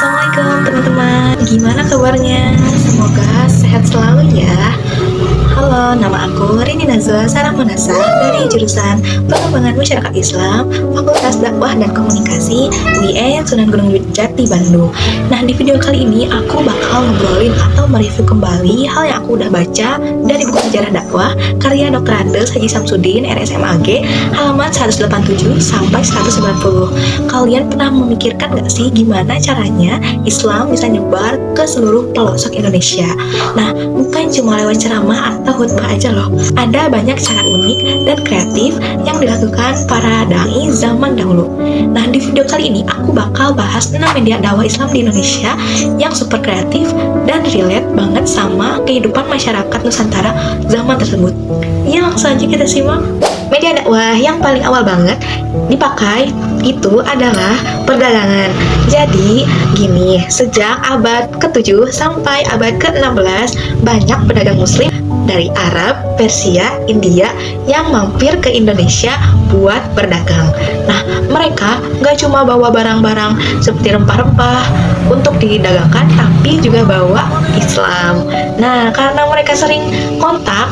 Assalamualaikum teman-teman, gimana kabarnya? Semoga sehat selalu ya. Halo, nama aku Rini Nazwa Saramonasa dari jurusan Pengembangan Masyarakat Islam, Fakultas Dakwah dan Komunikasi UIN Sunan Gunung Jati, Bandung. Nah, di video kali ini aku bakal ngobrolin atau mereview kembali hal yang aku udah baca dari buku sejarah dakwah karya Dr. Andes Haji Samsudin RSMAG halaman 187 sampai 190. Kalian pernah memikirkan gak sih gimana caranya Islam bisa nyebar ke seluruh pelosok Indonesia? Nah, bukan cuma lewat ceramah atau khutbah aja loh. Ada banyak cara unik dan kreatif yang dilakukan para dai zaman dahulu. Nah, di video kali ini aku bakal bahas 6 media dakwah Islam di Indonesia yang super kreatif dan relate banget sama kehidupan masyarakat Nusantara zaman tersebut. Ya, langsung aja kita simak. Media dakwah yang paling awal banget dipakai itu adalah perdagangan. Jadi gini, sejak abad ke-7 sampai abad ke-16 banyak pedagang muslim dari Arab, Persia, India yang mampir ke Indonesia buat berdagang. Nah, mereka gak cuma bawa barang-barang seperti rempah-rempah untuk didagangkan, tapi juga bawa Islam. Nah, karena mereka sering kontak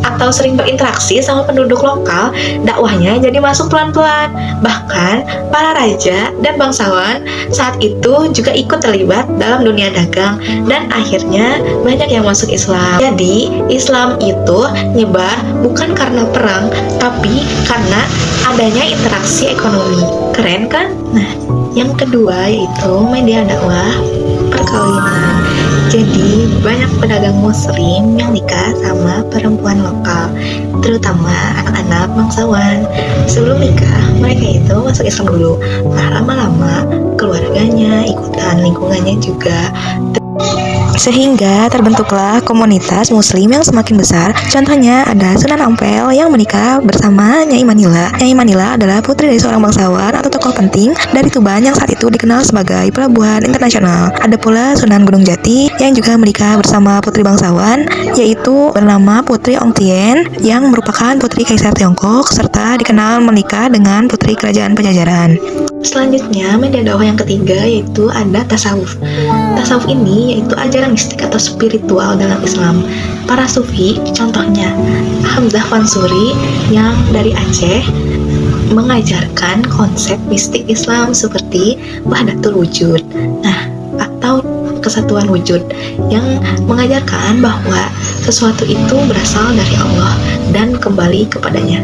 atau sering berinteraksi sama penduduk lokal, dakwahnya jadi masuk pelan-pelan. Bahkan, para raja dan bangsawan saat itu juga ikut terlibat dalam dunia dagang, dan akhirnya banyak yang masuk Islam. Jadi, Islam itu nyebar bukan karena perang, tapi karena adanya interaksi ekonomi. Keren kan? Nah, yang kedua yaitu media dakwah perkawinan. Jadi, banyak pedagang muslim yang nikah sama perempuan lokal, terutama anak-anak bangsawan. Sebelum nikah, mereka itu masuk Islam dulu. Nah, lama-lama keluarganya ikutan, lingkungannya juga. Sehingga terbentuklah komunitas muslim yang semakin besar. Contohnya ada Sunan Ampel yang menikah bersama Nyai Manila. Nyai Manila adalah putri dari seorang bangsawan atau tokoh penting dari Tuban yang saat itu dikenal sebagai pelabuhan internasional. Ada pula Sunan Gunung Jati yang juga menikah bersama putri bangsawan, yaitu bernama Putri Ong Tien yang merupakan putri Kaisar Tiongkok serta dikenal menikah dengan putri kerajaan Pajajaran. Selanjutnya, media dakwah yang ketiga yaitu ada tasawuf. Tasawuf ini yaitu ajaran mistik atau spiritual dalam Islam. Para sufi, contohnya Hamzah Fansuri yang dari Aceh, mengajarkan konsep mistik Islam seperti wahdatul wujud. Nah, atau kesatuan wujud, yang mengajarkan bahwa sesuatu itu berasal dari Allah dan kembali kepadanya.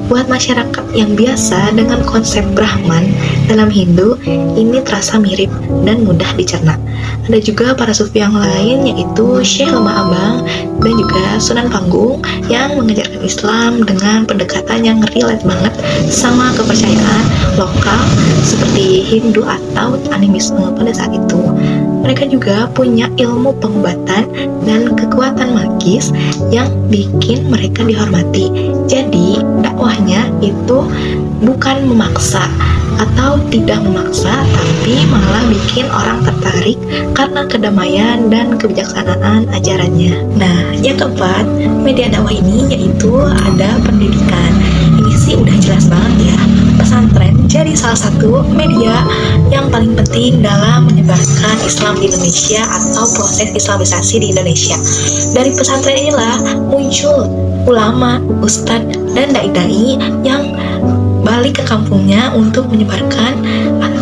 Buat masyarakat yang biasa dengan konsep Brahman dalam Hindu, ini terasa mirip dan mudah dicerna. Ada juga para sufi yang lain yaitu Syekh Lemah Abang dan juga Sunan Panggung yang mengajarkan Islam dengan pendekatan yang relate banget sama kepercayaan lokal seperti Hindu atau animisme pada saat itu. Mereka juga punya ilmu pengobatan dan kekuatan magis yang bikin mereka dihormati. Jadi dakwahnya itu bukan memaksa atau tidak memaksa, tapi malah bikin orang tertarik karena kedamaian dan kebijaksanaan ajarannya. Nah, yang keempat, media dakwah ini yaitu ada pendidikan. Ini sih udah jelas banget ya. Pesantren jadi salah satu media yang paling penting dalam menyebarkan Islam di Indonesia atau proses islamisasi di Indonesia. Dari pesantren inilah muncul ulama, ustadz, dan dai-dai yang balik ke kampungnya untuk menyebarkan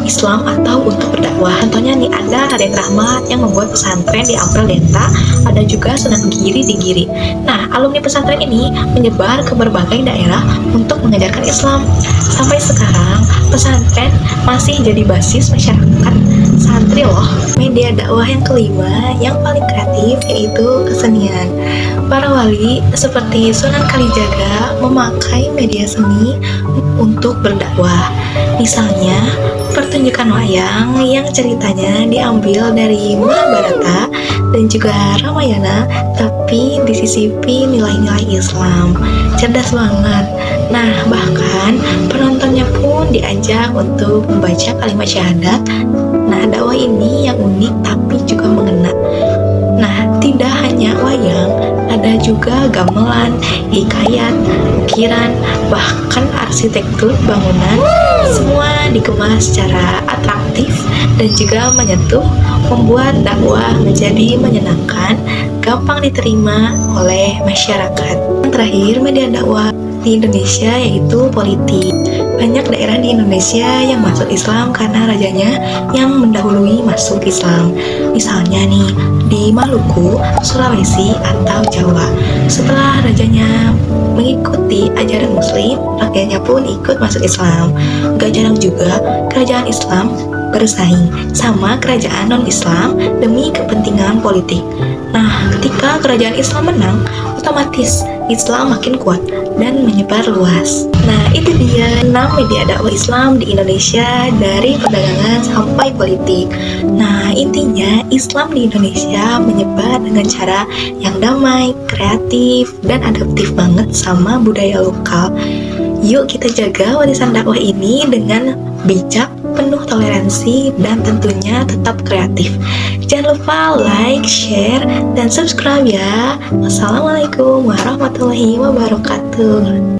Islam atau untuk berdakwah. Contohnya nih ada Raden Rahmat yang membuat pesantren di Ampel Denta, ada juga Sunan Giri di Giri. Nah, alumni pesantren ini menyebar ke berbagai daerah untuk mengajarkan Islam. Sampai sekarang, pesantren masih jadi basis masyarakat santri loh. Media dakwah yang kelima yang paling kreatif yaitu kesenian. Para wali seperti Sunan Kalijaga memakai media seni untuk berdakwah. Misalnya, pertunjukan wayang yang ceritanya diambil dari Mahabharata dan juga Ramayana, tapi disisipi nilai-nilai Islam. Cerdas banget. Nah, bahkan penontonnya pun diajak untuk membaca kalimat syahadat. Nah, dakwah ini yang unik tapi juga mengena. Nah, tidak hanya wayang, ada juga gamelan, hikayat, ukiran, bahkan arsitektur bangunan. Semua Kontennya dikemas secara atraktif dan juga menyentuh, membuat dakwah menjadi menyenangkan, gampang diterima oleh masyarakat. Yang terakhir, media dakwah di Indonesia yaitu politik. Banyak daerah di Indonesia yang masuk Islam karena rajanya yang mendahului masuk Islam. Misalnya nih, di Maluku, Sulawesi, atau Jawa. Setelah rajanya mengikuti ajaran Muslim, rakyatnya pun ikut masuk Islam. Gak jarang juga kerajaan Islam bersaing sama kerajaan non-Islam demi kepentingan politik. Nah, ketika kerajaan Islam menang, otomatis Islam makin kuat dan menyebar luas. Nah, itu dia 6 media dakwah Islam di Indonesia dari perdagangan sampai politik. Nah, intinya Islam di Indonesia menyebar dengan cara yang damai, kreatif, dan adaptif banget sama budaya lokal. Yuk kita jaga warisan dakwah ini dengan bijak, penuh toleransi, dan tentunya tetap kreatif. Jangan lupa like, share, dan subscribe ya. Wassalamualaikum warahmatullahi wabarakatuh.